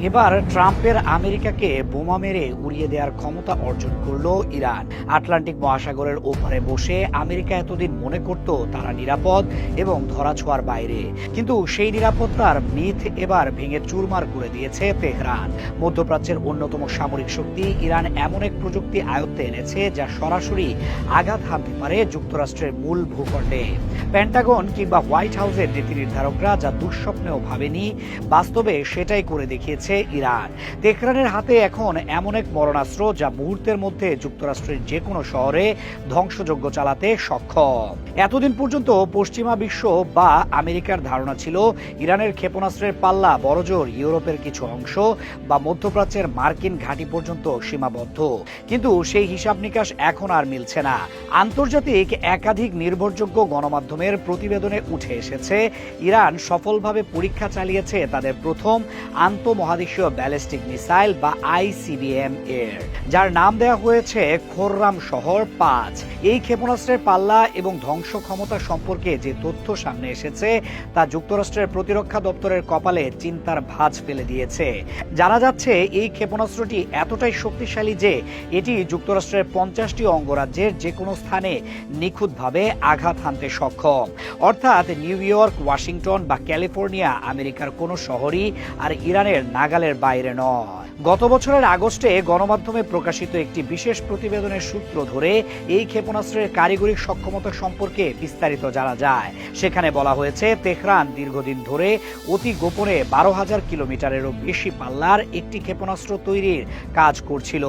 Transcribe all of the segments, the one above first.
এবার ট্রাম্পের আমেরিকাকে বোমা মেরে উড়িয়ে দেওয়ার ক্ষমতা অর্জন করল ইরান। আটলান্টিক মহাসাগরের ওপারে বসে আমেরিকা এতদিন মনে করত তারা নিরাপদ এবং ধরাছোঁয়ার বাইরে, কিন্তু সেই নিরাপত্তার মিথ এবার ভেঙে চুরমার করে দিয়েছে তেহরান। মধ্যপ্রাচ্যের অন্যতম সামরিক শক্তি ইরান এমন এক প্রযুক্তি আয়ত্তে এনেছে যা সরাসরি আঘাত হানতে পারে যুক্তরাষ্ট্রের মূল ভূখণ্ডে। পেন্টাগন কিংবা হোয়াইট হাউসের নীতি নির্ধারকরা যা দুঃস্বপ্নেও ভাবেনি, বাস্তবে সেটাই করে দেখিয়েছে ইরান। তেহরানের হাতে এখন এমন এক মরণাস্ত্র যা মুহূর্তের মধ্যে যুক্তরাষ্ট্রের যে কোনো শহরে ধ্বংসযজ্ঞ চালাতে সক্ষম। এতদিন পর্যন্ত পশ্চিমা বিশ্ব বা আমেরিকার ধারণা ছিল ইরানের ক্ষেপণাস্ত্রের পাল্লা বড়জোর ইউরোপের কিছু অংশ বা মধ্যপ্রাচ্যের মার্কিন ঘাঁটি পর্যন্ত সীমাবদ্ধ, কিন্তু সেই হিসাব নিকাশ এখন আর মিলছে না। আন্তর্জাতিক একাধিক নির্ভরযোগ্য গণমাধ্যমের প্রতিবেদনে উঠে এসেছে ইরান সফলভাবে পরীক্ষা চালিয়েছে তাদের প্রথম আন্তঃমহাদেশীয় ব্যালিস্টিক মিসাইল বা আইসিবিএম এর, যার নাম দেওয়া হয়েছে খোররাম শহর 5। এই ক্ষেপণাস্ত্রের পাল্লা এবং ধ্বংস ক্ষমতা সম্পর্কে যে তথ্য সামনে এসেছে তা যুক্তরাষ্ট্রের প্রতিরক্ষা দপ্তরের কপালে চিন্তার ভাঁজ ফেলে দিয়েছে। জানা যাচ্ছে এই ক্ষেপণাস্ত্রটি এতটাই শক্তিশালী যে এটি যুক্তরাষ্ট্রের 50টি অঙ্গরাজ্যের যে কোনো স্থানে নিখুঁতভাবে আঘাত হানতে সক্ষম। অর্থাৎ নিউ ইয়র্ক, ওয়াশিংটন বা ক্যালিফোর্নিয়া আমেরিকার কোনো শহরই আর ইরানের নাগালের বাইরে নয়। গত বছরের আগস্টে গণমাধ্যমে প্রকাশিত একটি বিশেষ প্রতিবেদনের সূত্র ধরে এই ক্ষেপণাস্ত্রের কারিগরি সক্ষমতা সম্পর্কে বিস্তারিত জানা যায়। সেখানে বলা হয়েছে তেহরান দীর্ঘদিন ধরে অতি গোপনে 12,000 কিলোমিটারেরও বেশি পাল্লার একটি ক্ষেপণাস্ত্র তৈরির কাজ করছিল।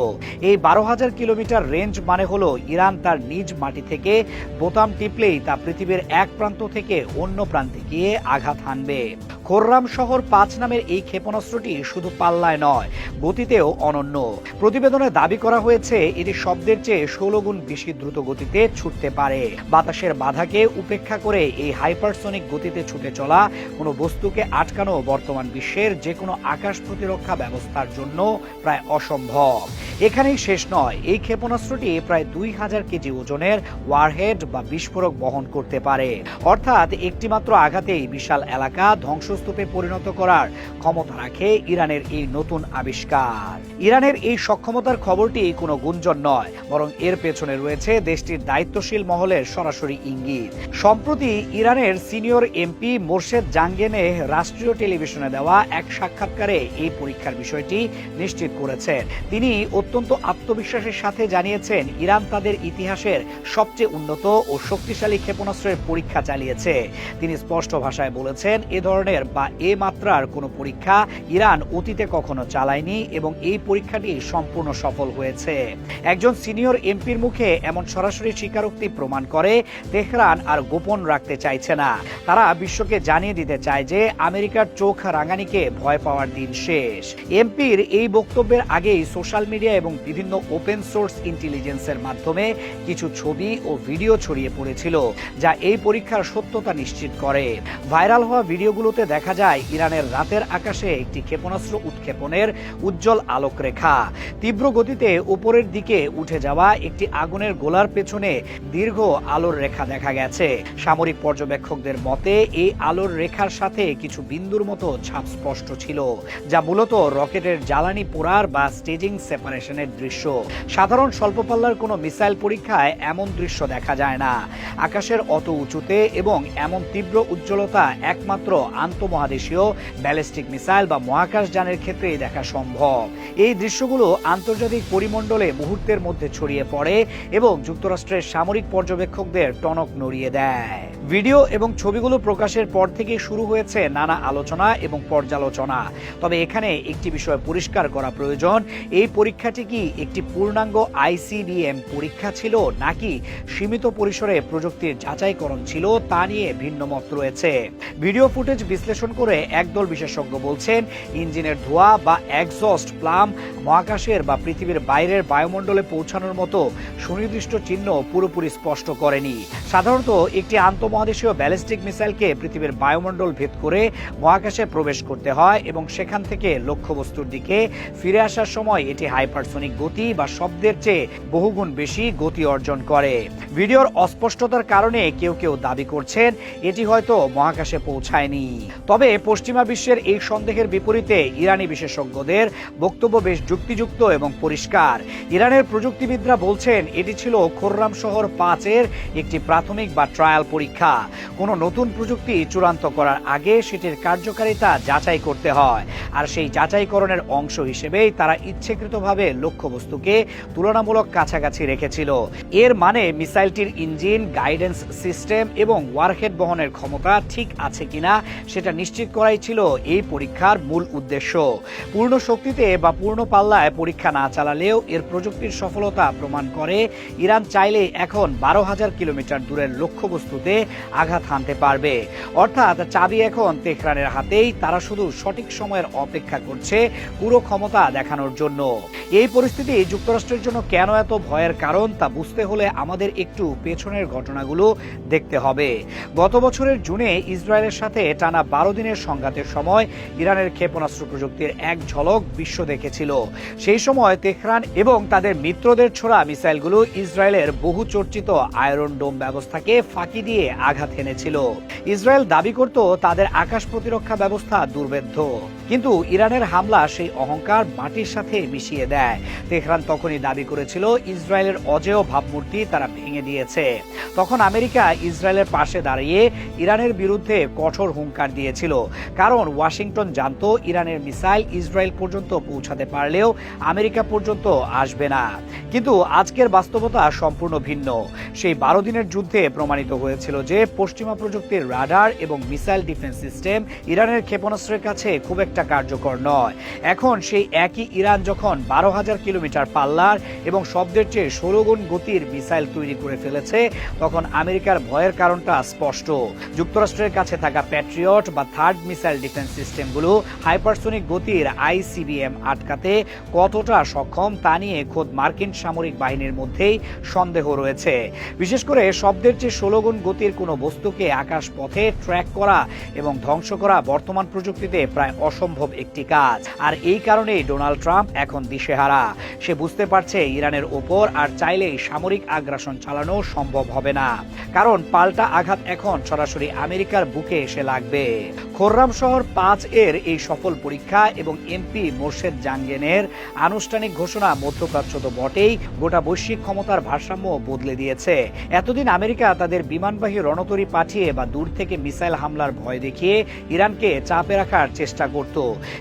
এই 12,000 কিলোমিটার রেঞ্জ মানে হলো ইরান তার নিজ মাটি থেকে বোতাম টিপলেই তা পৃথিবীর এক প্রান্ত থেকে অন্য প্রান্তে গিয়ে আঘাত হানবে। খোররাম শহর 5 নামের এই ক্ষেপণাস্ত্রটি শুধু পাল্লায় নয়, গতিতেও অনন্য। প্রতিবেদনে দাবি করা হয়েছে এটি শব্দের চেয়ে 16 গুণ বেশি দ্রুত গতিতে ছুটতে পারে। বাতাসের বাধাকে উপেক্ষা করে এই হাইপারসনিক গতিতে ছুটে চলা কোনো বস্তুকে আটকানো বর্তমান বিশ্বের যে কোনো আকাশ প্রতিরক্ষা ব্যবস্থার জন্য প্রায় অসম্ভব। এখানেই শেষ নয়, এই ক্ষেপণাস্ত্রটি প্রায় 2000 কেজি ওজনের ওয়ারহেড বা বিস্ফোরক বহন করতে পারে। অর্থাৎ একটিমাত্র আঘাতেই বিশাল এলাকা ধ্বংসস্তূপে পরিণত করার ক্ষমতা রাখে ইরানের এই নতুন আবিষ্কার। ইরানের এই সক্ষমতার খবরটি কোনো গুঞ্জন নয়, বরং এর পেছনে রয়েছে দেশটির দায়িত্বশীল মহলের সরাসরি ইঙ্গিত। সম্প্রতি ইরানের সিনিয়র এমপি মোর্শেদ জাঙ্গেনে রাষ্ট্রীয় টেলিভিশনে দেওয়া এক সাক্ষাৎকারে এই পরীক্ষার বিষয়টি নিশ্চিত করেছেন। তিনি অত্যন্ত আত্মবিশ্বাসের সাথে জানিয়েছেন ইরান তাদের ইতিহাসের সবচেয়ে উন্নত ও শক্তিশালী ক্ষেপণাস্ত্রের পরীক্ষা চালিয়েছে। তিনি স্পষ্ট ভাষায় বলেছেন এ ধরনের বা এ মাত্রার কোনো পরীক্ষা ইরান অতীতে কখনো চালায়নি এবং এই পরীক্ষাটি সম্পূর্ণ সফল হয়েছে। একজন সিনিয়র এমপির মুখে এমন সরাসরি স্বীকারোক্তি প্রমাণ করে তেহরান আর গোপন রাখতে চাইছে না। তারা বিশ্বকে জানিয়ে দিতে চায় যে আমেরিকার চোখ রাঙানিকে ভয় পাওয়ার দিন শেষ। এমপির এই বক্তব্যের আগেই সোশ্যাল মিডিয়া এবং বিভিন্ন ওপেন সোর্স ইন্টেলিজেন্সের মাধ্যমে কিছু ছবি ও ভিডিও ছড়িয়ে পড়েছিল যা এই পরীক্ষার সত্যতা নিশ্চিত করে। ভাইরাল হওয়া ভিডিওগুলোতে দেখা যায় ইরানের রাতের আকাশে একটি ক্ষেপণাস্ত্র উৎক্ষেপণের উজ্জ্বল আলোক রেখা। তীব্র গতিতে উপরের দিকে উঠে যাওয়া একটি আগুনের গোলার পেছনে দীর্ঘ আলোর রেখা দেখা গেছে। সামরিক পর্যবেক্ষকদের মতে এই আলোর রেখার সাথে কিছু বিন্দুর মতো ছাপ স্পষ্ট ছিল, যা মূলত রকেটের জ্বালানি পোড়ার বা স্টেজিং সেপারেশনের দৃশ্য। সাধারণ স্বল্প পাল্লার কোনো মিসাইল পরীক্ষায় এমন দৃশ্য দেখা যায় না। আকাশের অত উঁচুতে এবং এমন তীব্র উজ্জ্বলতা একমাত্র আন্তঃমহাদেশীয় ব্যালিস্টিক মিসাইল বা মহাকাশযানের ক্ষেত্রেই দেখা সম্ভব। এই দৃশ্যগুলো আন্তর্জাতিক পরিমণ্ডলে মুহূর্তের মধ্যে ছড়িয়ে পড়ে এবং যুক্তরাষ্ট্রের সামরিক পর্যবেক্ষকদের টনক নড়িয়ে দেয়। ভিডিও এবং ছবিগুলো প্রকাশের পর থেকে শুরু হয়েছে নানা আলোচনা এবং পর্যালোচনা। তবে এখানে একটি বিষয় পরিষ্কার করা প্রয়োজন, এই পরীক্ষাটি কি একটি পূর্ণাঙ্গ আইসিবিএম পরীক্ষা ছিল নাকি সীমিত পরিসরে প্রযুক্তির যাচাইকরণ ছিল তা নিয়ে ভিন্ন মত রয়েছে। ভিডিও ফুটেজ বিশ্লেষণ করে একদল বিশেষজ্ঞ বলছেন ইঞ্জিনের ধোঁয়া বা এক্সস্ট প্লাম মহাকাশের বা পৃথিবীর বাইরের বায়ুমণ্ডলে পৌঁছানোর মতো সুনির্দিষ্ট চিহ্ন পুরোপুরি স্পষ্ট করেনি। সাধারণত একটি আন্তঃমহাদেশীয় ব্যালিস্টিক মিসাইলকে পৃথিবীর বায়ুমণ্ডল ভেদ করে মহাকাশে প্রবেশ করতে হয় এবং সেখান থেকে লক্ষ্যবস্তুর দিকে ফিরে আসার সময় এটি হাইপারসনিক গতি বা শব্দের চেয়ে বহুগুণ বেশি গতি অর্জন করে। ভিডিওর অস্পষ্টতার কারণে কেউ কেউ দাবি করছেন এটি হয়তো মহাকাশে পৌঁছায়নি। তবে পশ্চিমা বিশ্বের এই সন্দেহের বিপরীতে ইরানি বিশেষজ্ঞদের বক্তব্য বেশ যুক্তিযুক্ত এবং পরিষ্কার। ইরানের প্রযুক্তিবিদরা বলছেন এটি ছিল খোররাম শহর 5-এর একটি প্রাথমিক বা ট্রায়াল পরীক্ষা। কোনো নতুন প্রযুক্তি চূড়ান্ত করার আগে সেটির কার্যকারিতা যাচাই করতে হয়, আর সেই যাচাইকরণের অংশ হিসেবেই তারা ইচ্ছাকৃতভাবে লক্ষ্যবস্তুকে তুলনামূলক কাছাকাছি রেখেছিল। এর মানে মিসাইলটির ইঞ্জিন, গাইডেন্স সিস্টেম এবং ওয়ারহেড বহনের ক্ষমতা ঠিক আছে কিনা সেটা নিশ্চিত করাই ছিল এই পরীক্ষার মূল উদ্দেশ্য। পূর্ণ শক্তিতে বা পূর্ণ পাল্লায় পরীক্ষা না চালালেও এর প্রযুক্তির সফলতা প্রমাণ করে ইরান চাইলে এখন 12,000 কিলোমিটার দূরের লক্ষ্যবস্তুতে আঘাত হানতে পারবে। অর্থাৎ চাবি এখন তেহরানের হাতেই, তারা শুধু সঠিক সময়ের অপেক্ষা করছে পুরো ক্ষমতা দেখানোর জন্য। এই পরিস্থিতি যুক্তরাষ্ট্রের জন্য কেন এত ভয়ের কারণ তা বুঝতে হলে আমাদের একটু পেছনের ঘটনাগুলো দেখতে হবে। গত বছরের জুনে ইসরায়েলের সাথে টানা 12 দিনের সংঘাতের সময় ইরানের ক্ষেপণাস্ত্র প্রযুক্তির এক ঝলক বিশ্ব দেখেছিল। সেই সময় তেহরান এবং তাদের মিত্রদের ছোড়া মিসাইলগুলো ইসরায়েলের বহু চর্চিত আয়রন ডোম ব্যবস্থাকে ফাঁকি দিয়ে আঘাত এনেছিল। ইসরায়েল দাবি করত তাদের আকাশ প্রতিরক্ষা ব্যবস্থা দুর্ভেদ্য, কিন্তু ইরানের হামলা সেই অহংকার মাটির সাথে মিশিয়ে দেয়। তেহরান তখনই দাবি করেছিল ইসরায়েলের অজেয় ভাবমূর্তি তারা ভেঙে দিয়েছে। তখন আমেরিকা ইসরায়েলের পাশে দাঁড়িয়ে ইরানের বিরুদ্ধে কঠোর হুঙ্কার দিয়েছিল, কারণ ওয়াশিংটন জানতো ইরানের মিসাইল ইসরায়েল পর্যন্ত পৌঁছাতে পারলেও আমেরিকা পর্যন্ত আসবে না। কিন্তু আজকের বাস্তবতা সম্পূর্ণ ভিন্ন। সেই 12 দিনের যুদ্ধে প্রমাণিত হয়েছিল যে পশ্চিমা প্রযুক্তির রাডার এবং মিসাইল ডিফেন্স সিস্টেম ইরানের ক্ষেপণাস্ত্রের কাছে খুব একটা কার্যকর নয়। এখন সেই একই ইরান যখন 12,000 কিলোমিটার পাল্লার এবং শব্দের চেয়ে 16 গুণ গতির মিসাইল তৈরি করে ফেলেছে, তখন আমেরিকার ভয়ের কারণটা স্পষ্ট। যুক্তরাষ্ট্রের কাছে থাকা প্যাট্রিয়ট বা থার্ড মিসাইল ডিফেন্স সিস্টেমগুলো হাইপারসোনিক গতির ICBM আটকাতে কতটা সক্ষম তা নিয়ে খোদ মার্কিন সামরিক বাহিনীর মধ্যেই সন্দেহ রয়েছে। বিশেষ করে শব্দের চেয়ে 16 গুণ গতির কোনো বস্তুকে আকাশ পথে ট্র্যাক করা এবং ধ্বংস করা বর্তমান প্রযুক্তিতে প্রায় অসম্ভব একটি কাজ। আর এই কারণেই ডোনাল্ড ট্রাম্প এখন দিশেহারা। সে বুঝতে পারছে ইরানের ওপর আর চাইলেই সামরিক আগ্রাসন চালানো সম্ভব হবে না, কারণ পাল্টা আঘাত এখন সরাসরি আমেরিকার বুকে এসে লাগবে। খোররাম শহর 5-এর এই সফল পরীক্ষা এবং এমপি মোর্শেদ জাঙ্গেনের আনুষ্ঠানিক ঘোষণা মধ্যপ্রাচ্য তো বটেই, গোটা বৈশ্বিক ক্ষমতার ভারসাম্য বদলে দিয়েছে। এতদিন আমেরিকা তাদের বিমানবাহী রণতরী পাঠিয়ে বা দূর থেকে মিসাইল হামলার ভয় দেখিয়ে ইরানকে চাপে রাখার চেষ্টা করত,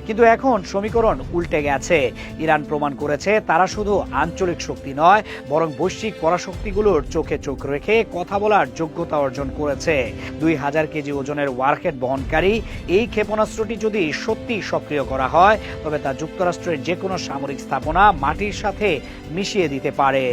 কিন্তু এখন সমীকরণ উল্টে গেছে। ইরান প্রমাণ করেছে তারা শুধু আঞ্চলিক শক্তি নয়, বরং বৈশ্বিক পরাশক্তিগুলোর চোখে চোখ রেখে কথা বলার যোগ্যতা অর্জন করেছে। 2000 কেজি ওজনের ওয়ারহেড বহনকারী এই ক্ষেপণাস্ত্রটি যদি সত্যি সক্রিয় করা হয়, তবে তা যুক্তরাষ্ট্রের যে কোনো সামরিক স্থাপনা মাটির সাথে মিশিয়ে দিতে পারে।